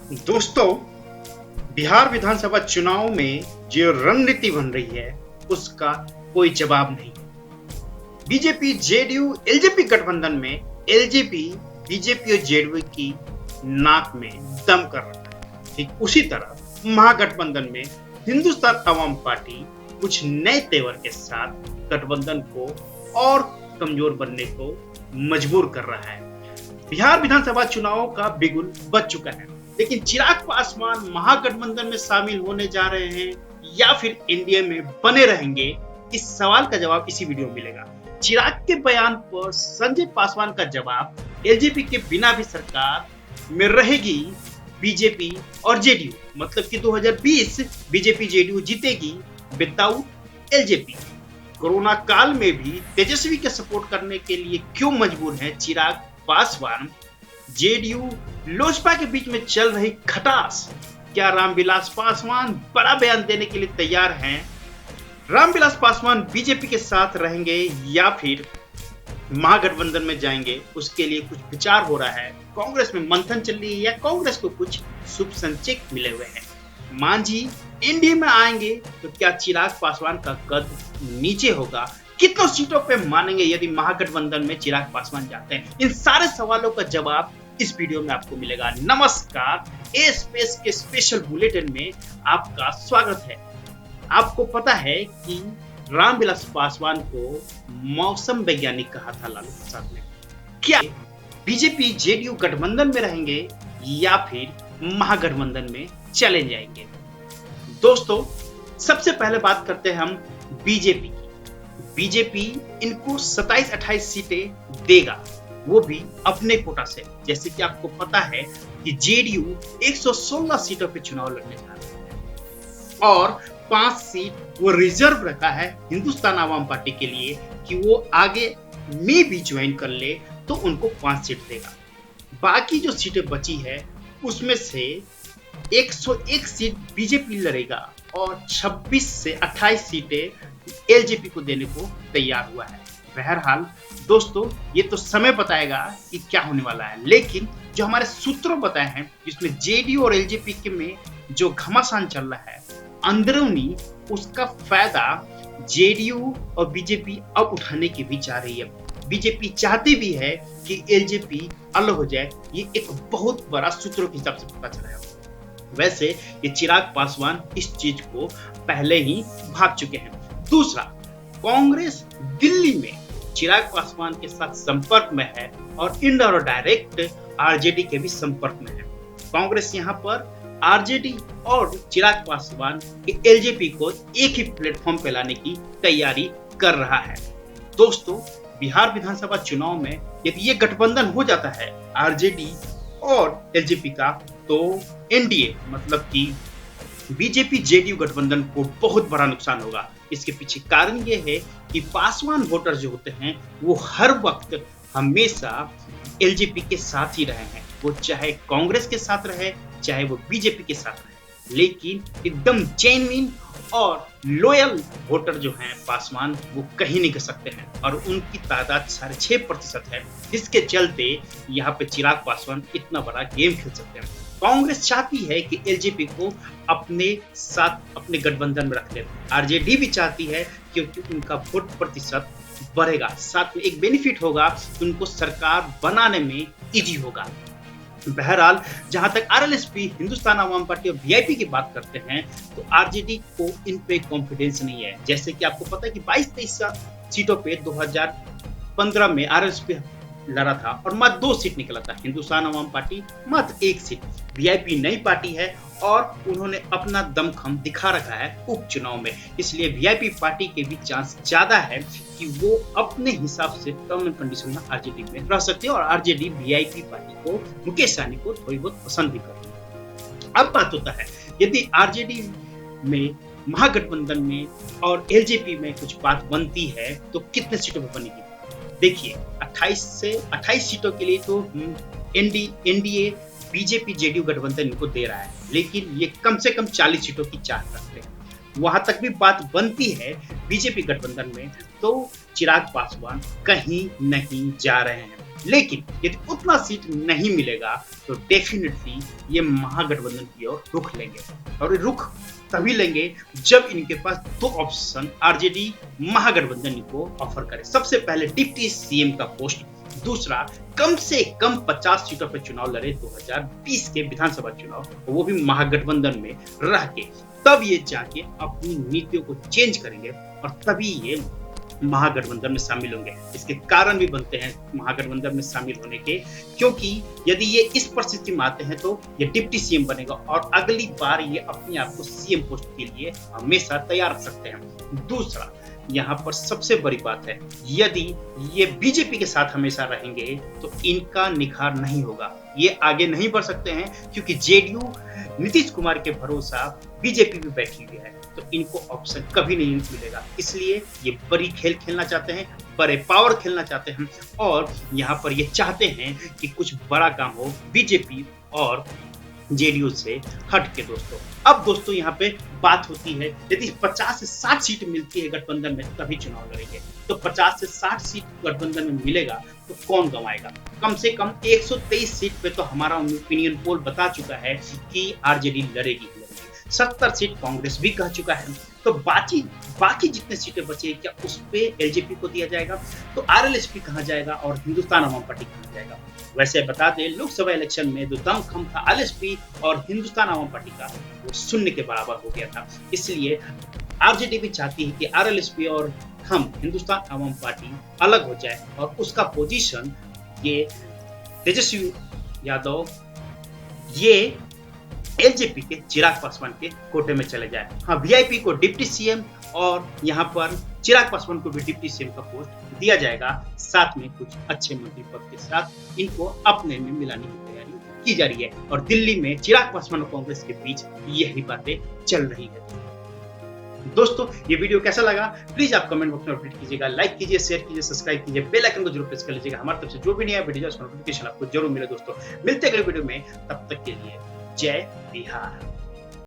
दोस्तों, बिहार विधानसभा चुनाव में जो रणनीति बन रही है उसका कोई जवाब नहीं। बीजेपी जेडीयू एलजेपी गठबंधन में एलजेपी बीजेपी और जेडीयू की नाक में दम कर रहा है। ठीक उसी तरह महागठबंधन में हिंदुस्तान अवाम पार्टी कुछ नए तेवर के साथ गठबंधन को और कमजोर बनने को मजबूर कर रहा है। बिहार विधानसभा चुनाव का बिगुल बज चुका है, लेकिन चिराग पासवान महागठबंधन में शामिल होने जा रहे हैं या फिर एनडीए में बने रहेंगे, इस सवाल का जवाब इसी वीडियो में मिलेगा। चिराग के बयान पर संजय पासवान का जवाब, एलजेपी के बिना भी सरकार में रहेगी बीजेपी और जेडीयू, मतलब कि 2020 बीजेपी जेडीयू जीतेगी विदाउट एलजेपी। कोरोना काल में भी तेजस्वी के सपोर्ट करने के लिए क्यों मजबूर है चिराग पासवान? जेडीयू लोजपा के बीच में चल रही खटास, क्या रामविलास पासवान बड़ा बयान देने के लिए तैयार हैं? रामविलास पासवान बीजेपी के साथ रहेंगे या फिर महागठबंधन में जाएंगे, उसके लिए कुछ विचार हो रहा है। कांग्रेस में मंथन चल रही है या कांग्रेस को कुछ शुभ संकेत मिले हुए हैं। मांझी एनडीए में आएंगे तो क्या चिराग पासवान का कद नीचे होगा? कितनों सीटों पे मानेंगे यदि महागठबंधन में चिराग पासवान जाते हैं? इन सारे सवालों का जवाब इस वीडियो में आपको मिलेगा। नमस्कार, ए स्पेस के स्पेशल बुलेटिन में आपका स्वागत है। आपको पता है कि रामविलास पासवान को मौसम वैज्ञानिक कहा था लालू प्रसाद ने। क्या बीजेपी जेडीयू गठबंधन में रहेंगे या फिर महागठबंधन में चले जाएंगे? दोस्तों, सबसे पहले बात करते हैं हम बीजेपी की। बीजेपी इनको 27-28 सीटें देगा, वो भी अपने कोटा से। जैसे कि आपको पता है कि जेडीयू 116 सीटों पे चुनाव लड़ने जा रहा है और 5 सीट वो रिजर्व रखा है हिंदुस्तान आवाम पार्टी के लिए कि वो आगे में भी ज्वाइन कर ले तो उनको 5 सीट देगा। बाकी जो सीटें बची है उसमें से 101 सीट बीजेपी लड़ेगा और 26 से 28 सीटें एलजेपी को देने को तैयार हुआ है। बहरहाल दोस्तों, ये तो समय बताएगा कि क्या होने वाला है, लेकिन जो हमारे सूत्रों बताए हैं जिसमें जेडीयू और एलजेपी के में जो घमासान चल रहा है अंदरूनी, उसका फायदा जेडीयू और बीजेपी अब उठाने की भी चाह रही है। बीजेपी चाहती भी है कि एलजेपी अलग हो जाए, ये एक बहुत बड़ा सूत्रों के हिसाब से पता चला है। वैसे ये चिराग पासवान इस चीज को पहले ही भाग चुके हैं। दूसरा, कांग्रेस दिल्ली में चिराग पासवान के साथ संपर्क में है और इनडायरेक्ट और डायरेक्ट आरजेडी के भी संपर्क में है। कांग्रेस यहाँ पर आरजेडी और चिराग पासवान के एलजेपी को एक ही प्लेटफॉर्म पे लाने की तैयारी कर रहा है। दोस्तों, बिहार विधानसभा चुनाव में यदि ये गठबंधन हो जाता है आरजेडी और एलजेपी का, तो एनडीए मतलब कि बीजेपी जेडीयू गठबंधन को बहुत बड़ा नुकसान होगा। इसके पीछे कारण ये है कि पासवान वोटर जो होते हैं वो हर वक्त हमेशा एलजेपी के साथ ही रहे हैं, वो चाहे कांग्रेस के साथ रहे चाहे वो बीजेपी के साथ रहे, लेकिन एकदम जेन्युइन और लॉयल वोटर जो हैं पासवान, वो कहीं नहीं कर सकते हैं और उनकी तादाद 6.5% है, जिसके चलते यहाँ पे चिराग पासवान इतना बड़ा गेम खेल सकते हैं। कांग्रेस चाहती है कि एलजेपी को अपने साथ अपने गठबंधन में रख ले। आरजेडी भी चाहती है क्योंकि उनका वोट प्रतिशत बढ़ेगा, साथ में एक बेनिफिट होगा, उनको सरकार बनाने में इजी होगा। बहरहाल, जहां तक आरएलएसपी हिंदुस्तान आवाम पार्टी और वीआईपी की बात करते हैं तो आरजेडी को इन पे कॉन्फिडेंस नहीं है। जैसे कि आपको पता है कि 22-23 सीटों पे 2015 में आरएलएसपी लड़ा था और मात्र 2 सीट निकला था, हिंदुस्तान आवाम पार्टी मात्र 1 सीट। वीआईपी नई पार्टी है और उन्होंने अपना दमखम दिखा रखा है उपचुनाव में, इसलिए वीआईपी पार्टी के भी चांस ज्यादा है कि वो अपने हिसाब से टर्म एंड कंडीशन में आरजेडी में रह सकते हैं और आरजेडी वीआईपी पार्टी को, मुकेश सहनी को थोड़ी बहुत पसंद भी करती है। अब बात होता है यदि आरजेडी में, महागठबंधन में और एलजेपी में कुछ बात बनती है तो कितने सीटों पर बनेगी? देखिए, 28 से 28 सीटों के लिए तो एनडीए बीजेपी जेडीयू गठबंधन इनको दे रहा है, लेकिन ये कम से कम 40 सीटों की चाह रखते हैं। वहां तक भी बात बनती है बीजेपी गठबंधन में तो चिराग पासवान कहीं नहीं जा रहे हैं। लेकिन यदि उतना सीट नहीं मिलेगा तो डेफिनेटली ये महागठबंधन की ओर रुख लेंगे, और ये रुख तभी लेंगे जब इनके पास दो ऑप्शन आरजेडी महागठबंधन को ऑफर करे। सबसे पहले डिप्टी सीएम का पोस्ट, दूसरा कम से कम 50 सीटों पर चुनाव लड़े 2020 के विधानसभा चुनाव, वो भी महागठबंधन में रह के। तब ये जाके अपनी नीतियों को चेंज करेंगे और तभी ये महागठबंधन में शामिल होंगे। इसके कारण भी बनते हैं महागठबंधन में शामिल होने के, क्योंकि यदि ये इस परिस्थिति में आते हैं तो ये डिप्टी सीएम बनेगा और अगली बार ये अपने आप को सीएम पोस्ट के लिए हमेशा तैयार रख सकते हैं। दूसरा, यहाँ पर सबसे बड़ी बात है, यदि ये बीजेपी के साथ हमेशा रहेंगे तो इनका निखार नहीं होगा, ये आगे नहीं बढ़ सकते हैं, क्योंकि जेडीयू नीतीश कुमार के भरोसा बीजेपी भी बैठी हुई है, तो इनको ऑप्शन कभी नहीं मिलेगा। इसलिए ये बड़ी खेल खेलना चाहते हैं, बड़े पावर खेलना चाहते हैं, और यहाँ पर ये चाहते हैं कि कुछ बड़ा काम हो बीजेपी और जेडीयू से हट के। अब दोस्तों यहाँ पे बात होती है, यदि 50 से 60 सीट मिलती है गठबंधन में तभी चुनाव लड़ेंगे, तो 50 से 60 सीट गठबंधन में मिलेगा तो कौन गंवाएगा? कम से कम 123 सीट पे तो हमारा ओपिनियन पोल बता चुका है कि आरजेडी लड़ेगी। 70 सीट कांग्रेस भी कह चुका है, तो बाकी जितने सीटें बचे क्या उस पे एलजेपी को दिया जाएगा, तो आरएलएसपी कहा जाएगा और हिंदुस्तान अवाम पार्टी कहा जाएगा। वैसे बता दें, लोकसभा इलेक्शन में जो दमखम था आरएलएसपी और हिंदुस्तान अवाम पार्टी का, वो शून्य के बराबर हो गया था। इसलिए आरजेडी भी चाहती है कि आरएलएसपी और हम हिंदुस्तान अवाम पार्टी अलग हो जाए और उसका पोजीशन ये तेजस्वी यादव ये एलजेपी के चिराग पासवान के कोटे में चले जाए। हाँ, वीआईपी को डिप्टी सीएम और यहाँ पर चिराग पासवान को भी डिप्टी सीएम का पोस्ट दिया जाएगा, साथ में कुछ अच्छे मंत्री पद के साथ इनको अपने में मिलाने की तैयारी की जा रही है। और दिल्ली में चिराग पासवान और कांग्रेस के बीच यही बातें चल रही है। दोस्तों, ये वीडियो कैसा लगा प्लीज आप कमेंट बॉक्स में अपडेट कीजिएगा, लाइक कीजिए, शेयर कीजिए, सब्सक्राइब कीजिए, बेल आइकन को जरूर प्रेस कर लीजिएगा। हमारी तरफ से जो भी नया वीडियो नोटिफिकेशन आपको जरूर मिले। दोस्तों, मिलते अगले वीडियो में, तब तक के लिए जय बिहार।